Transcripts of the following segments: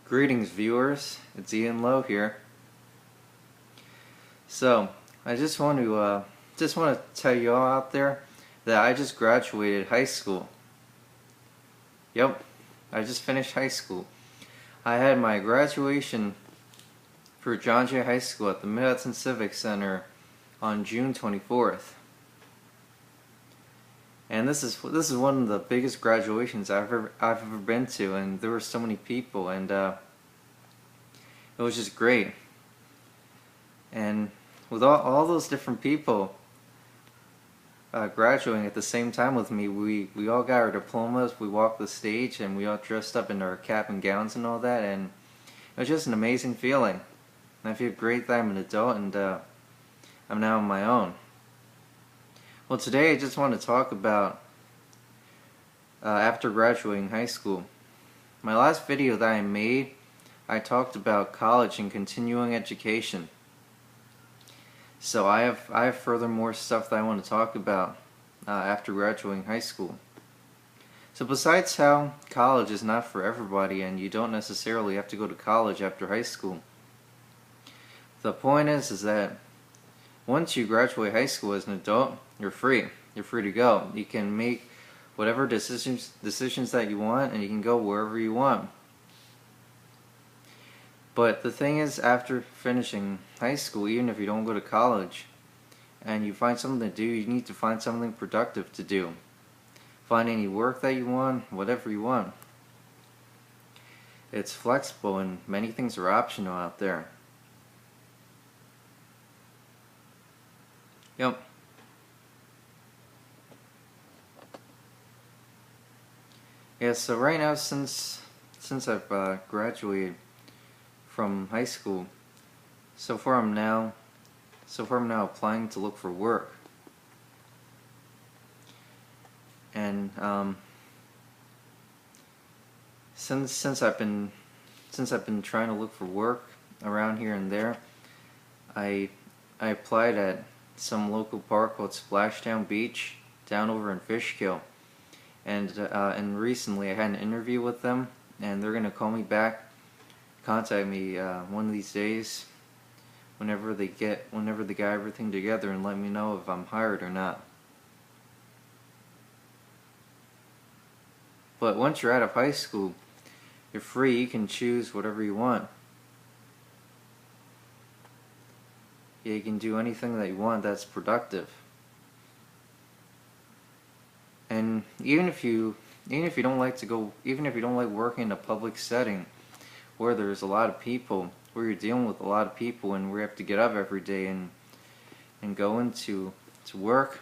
Greetings viewers, it's Ian Lowe here. So, I just want to tell you all out there that I just graduated high school. Yep, I just finished high school. I had my graduation for John Jay High School at the Mid-Hudson Civic Center on June 24th. And this is one of the biggest graduations I've ever been to, and there were so many people, and it was just great. And with all those different people graduating at the same time with me, we all got our diplomas, we walked the stage, and we all dressed up in our cap and gowns and all that, and it was just an amazing feeling. And I feel great that I'm an adult, and I'm now on my own. Well, today I just want to talk about after graduating high school. My last video that I made, I talked about college and continuing education. So I have furthermore stuff that I want to talk about after graduating high school. So besides how college is not for everybody and you don't necessarily have to go to college after high school, the point is that once you graduate high school as an adult, you're free. You're free to go. You can make whatever decisions that you want, and you can go wherever you want. But the thing is, after finishing high school, even if you don't go to college, and you find something to do, you need to find something productive to do. Find any work that you want, whatever you want. It's flexible, and many things are optional out there. Yep. Yeah, so right now, since I've graduated from high school, so far I'm now applying to look for work. And since I've been trying to look for work around here and there, I applied at some local park called Splashdown Beach down over in Fishkill, and recently I had an interview with them, and they're gonna call me back, contact me one of these days, whenever they got everything together, and let me know if I'm hired or not. But once you're out of high school, you're free. You can choose whatever you want. Yeah, you can do anything that you want that's productive. And even if you don't like working in a public setting where there's a lot of people, where you're dealing with a lot of people, and where you have to get up every day and go into work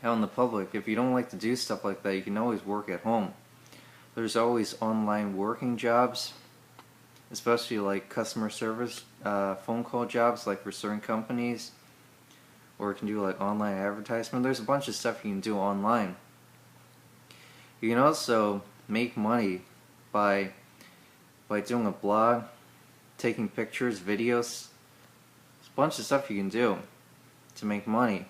out in the public, if you don't like to do stuff like that, you can always work at home. There's always online working jobs, especially like customer service phone call jobs, like for certain companies, or you can do like online advertisement. There's a bunch of stuff you can do online. You can also make money by doing a blog, taking pictures, videos. There's a bunch of stuff you can do to make money.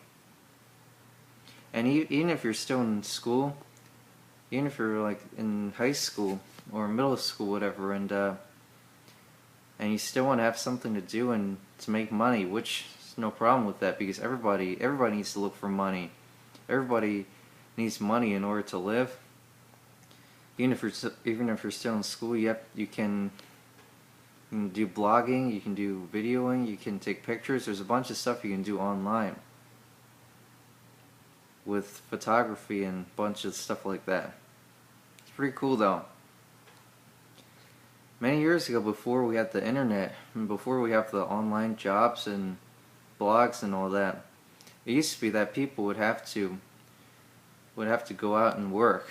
And even if you're still in school, even if you're like in high school or middle school, whatever, and you still want to have something to do and to make money, which is no problem with that, because everybody needs to look for money. Everybody needs money in order to live. Even if you're still in school, you can do blogging, you can do videoing, you can take pictures. There's a bunch of stuff you can do online with photography and a bunch of stuff like that. It's pretty cool though. Many years ago, before we had the internet, and before we have the online jobs and blogs and all that, it used to be that people would have to go out and work,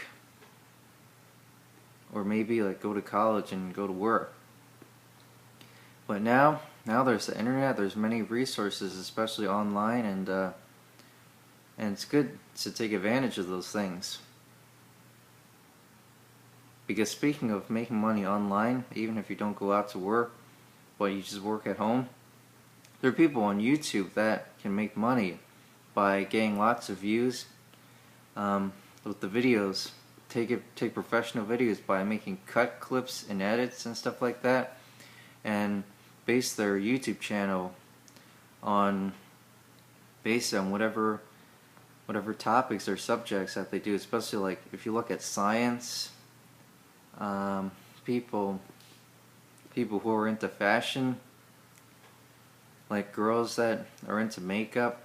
or maybe like go to college and go to work. But now there's the internet, there's many resources, especially online, and it's good to take advantage of those things. Because speaking of making money online, even if you don't go out to work, but you just work at home, there are people on YouTube that can make money by getting lots of views with the videos take professional videos by making cut clips and edits and stuff like that, and base their YouTube channel on based on whatever topics or subjects that they do. Especially like if you look at science, people who are into fashion, like girls that are into makeup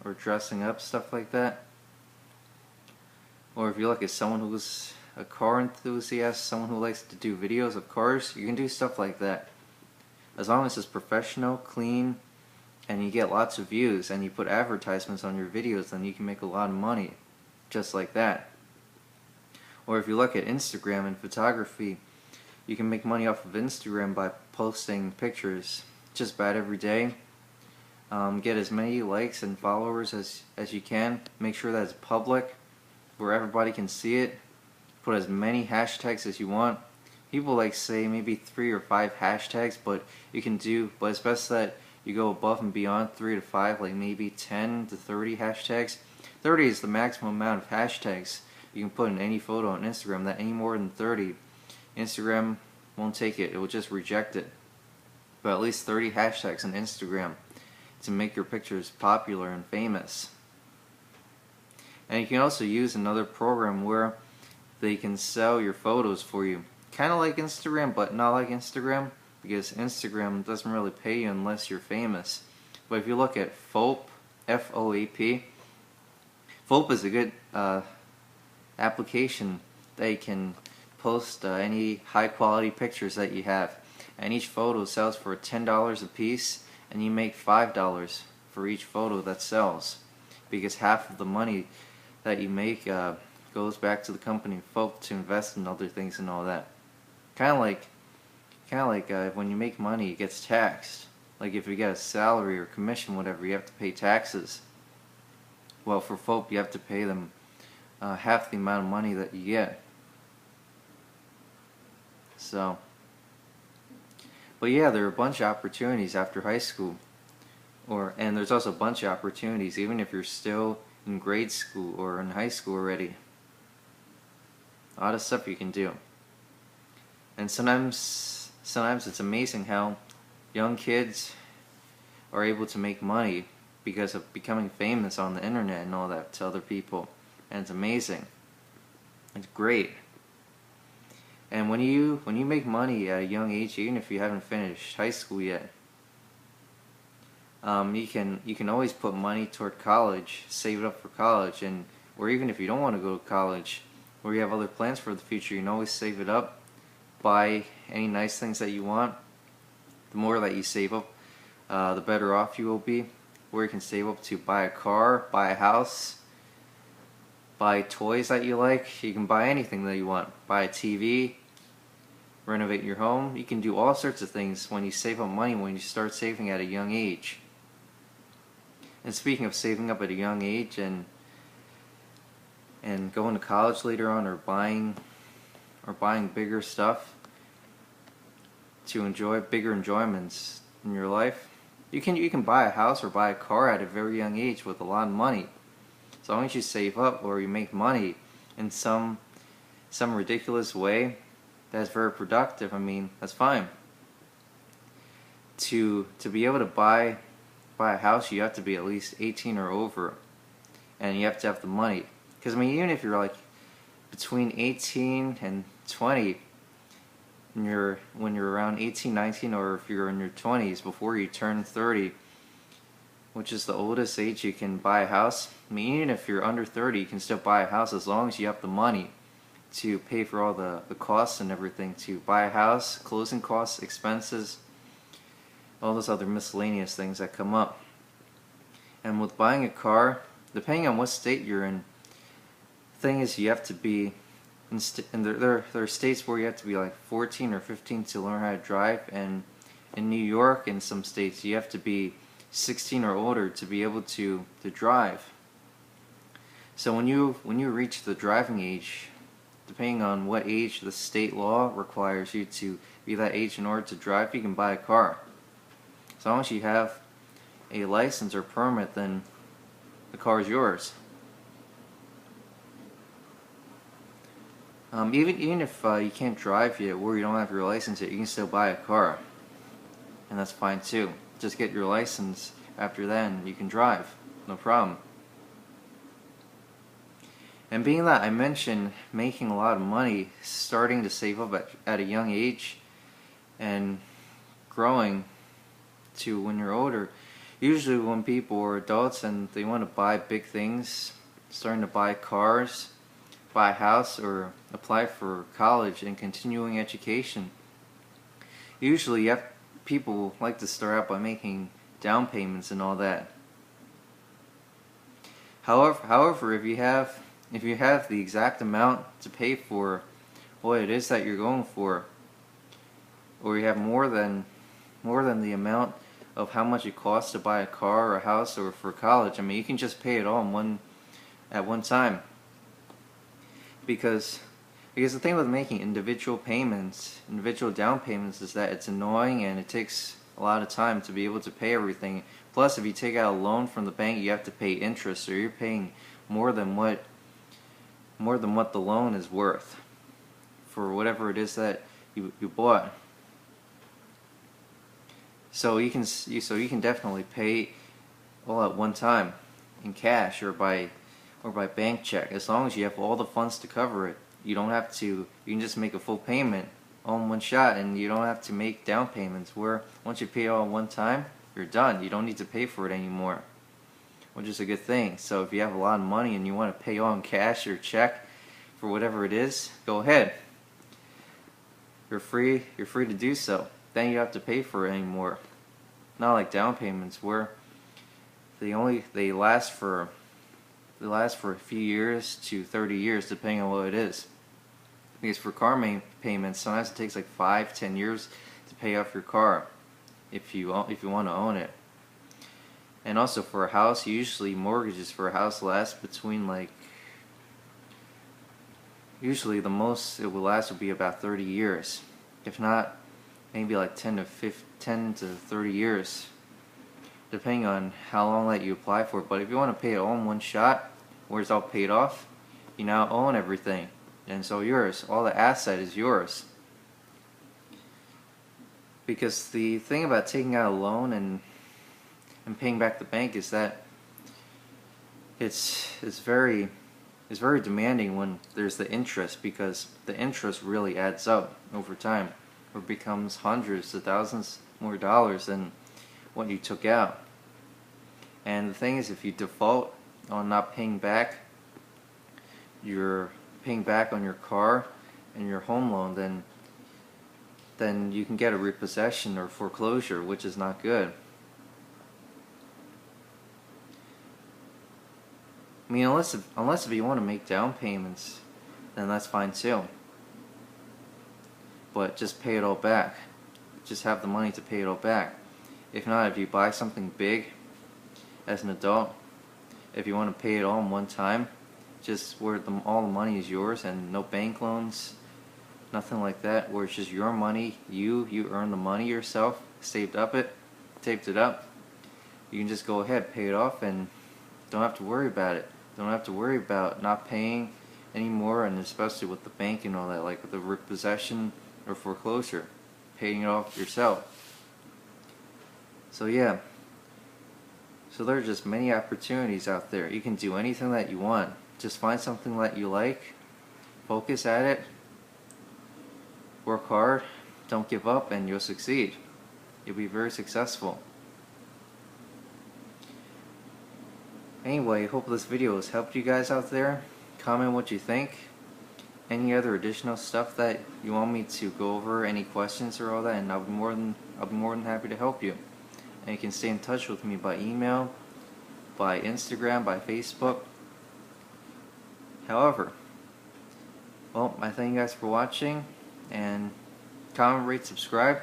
or dressing up, stuff like that. Or if you look at someone who's a car enthusiast, someone who likes to do videos of cars, you can do stuff like that. As long as it's professional, clean, and you get lots of views, and you put advertisements on your videos, then you can make a lot of money, just like that. Or if you look at Instagram and photography, you can make money off of Instagram by posting pictures just about every day. Get as many likes and followers as you can. Make sure that it's public, where everybody can see it. Put as many hashtags as you want. People like say maybe 3 or 5 hashtags, but it's best that you go above and beyond 3 to 5, like maybe 10 to 30 hashtags. 30 is the maximum amount of hashtags you can put in any photo on Instagram. That any more than 30, Instagram won't take it. It will just reject it. But at least 30 hashtags on Instagram to make your pictures popular and famous. And you can also use another program where they can sell your photos for you. Kind of like Instagram, but not like Instagram, because Instagram doesn't really pay you unless you're famous. But if you look at FOAP, F-O-A-P, FOAP is a good application that you can post any high quality pictures that you have. And each photo sells for $10 a piece, and you make $5 for each photo that sells, because half of the money that you make goes back to the company FOAP to invest in other things and all that. Kind of like when you make money, it gets taxed. Like if you get a salary or commission, whatever, you have to pay taxes. Well, for FOAP, you have to pay them half the amount of money that you get. So, but yeah, there are a bunch of opportunities after high school, and there's also a bunch of opportunities even if you're still in grade school or in high school already. A lot of stuff you can do. And sometimes it's amazing how young kids are able to make money because of becoming famous on the internet and all that to other people. And it's amazing. It's great. And when you make money at a young age, even if you haven't finished high school yet, you can always put money toward college, save it up for college, or even if you don't want to go to college, or you have other plans for the future, you can always save it up. Buy any nice things that you want. The more that you save up, the better off you will be. Or you can save up to buy a car, buy a house, buy toys that you like. You can buy anything that you want. Buy a TV, renovate your home. You can do all sorts of things when you save up money, when you start saving at a young age. And speaking of saving up at a young age and going to college later on, or buying bigger stuff to enjoy bigger enjoyments in your life, you can buy a house or buy a car at a very young age with a lot of money. As long as you save up or you make money in some ridiculous way that's very productive, I mean, that's fine. To be able to buy a house, you have to be at least 18 or over, and you have to have the money. Because I mean, even if you're like between 18 and 20, when you're around 18, 19, or if you're in your 20s before you turn 30, which is the oldest age you can buy a house. I mean, even if you're under 30, you can still buy a house as long as you have the money to pay for all the costs and everything to buy a house, closing costs, expenses, all those other miscellaneous things that come up. And with buying a car, depending on what state you're in, the thing is you have to be, and there are states where you have to be like 14 or 15 to learn how to drive, and in New York and some states you have to be 16 or older to be able to drive. So when you reach the driving age, depending on what age the state law requires you to be that age in order to drive, you can buy a car. As long as you have a license or permit, then the car is yours. Even if you can't drive yet or you don't have your license yet, you can still buy a car, and that's fine too. Just get your license. After then, you can drive, no problem. And being that I mentioned making a lot of money, starting to save up at a young age, and growing to when you're older, usually when people are adults and they want to buy big things, starting to buy cars, buy a house, or apply for college and continuing education, usually people like to start out by making down payments and all that. However, if you have the exact amount to pay for what it is that you're going for, or you have more than the amount of how much it costs to buy a car or a house or for college, I mean, you can just pay it all at one time. Because the thing with making individual down payments, is that it's annoying and it takes a lot of time to be able to pay everything. Plus, if you take out a loan from the bank, you have to pay interest, so you're paying more than what the loan is worth for whatever it is that you bought. So you can definitely pay all at one time in cash or by bank check, as long as you have all the funds to cover it. You can just make a full payment all in one shot, and you don't have to make down payments, where once you pay it all at one time, you're done. You don't need to pay for it anymore, which is a good thing. So if you have a lot of money and you want to pay all in cash or check for whatever it is, go ahead. You're free to do so. Then you don't have to pay for it anymore. Not like down payments, where they last for a few years to 30 years, depending on what it is. Because for car payments, sometimes it takes like 5-10 years to pay off your car if you want to own it. And also for a house, usually mortgages for a house last between usually the most it will last would be about 30 years. If not, maybe like 10 to 30 years, depending on how long that you apply for. But if you want to pay it all in one shot, where it's all paid off, you now own everything, and so all the asset is yours. Because the thing about taking out a loan and paying back the bank is that it's very demanding when there's the interest, because the interest really adds up over time, or becomes hundreds of thousands more dollars than what you took out. And the thing is, if you default on not paying back, you're paying back on your car and your home loan, then you can get a repossession or foreclosure, which is not good. I mean, unless if you want to make down payments, then that's fine too. But just pay it all back. Just have the money to pay it all back. If not, if you buy something big as an adult, if you want to pay it all in one time, just where all the money is yours and no bank loans, nothing like that, where it's just your money, you earn the money yourself, taped it up, you can just go ahead, pay it off, and don't have to worry about it. Don't have to worry about not paying anymore, and especially with the bank and all that, like with the repossession or foreclosure, paying it off yourself. So yeah, so there are just many opportunities out there. You can do anything that you want. Just find something that you like, focus at it, work hard, don't give up, and you'll succeed. You'll be very successful. Anyway, hope this video has helped you guys out there. Comment what you think. Any other additional stuff that you want me to go over, any questions or all that, and I'll be more than happy to help you. And you can stay in touch with me by email, by Instagram, by Facebook. However, well, I thank you guys for watching, and comment, rate, subscribe,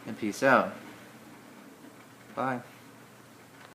and peace out. Bye.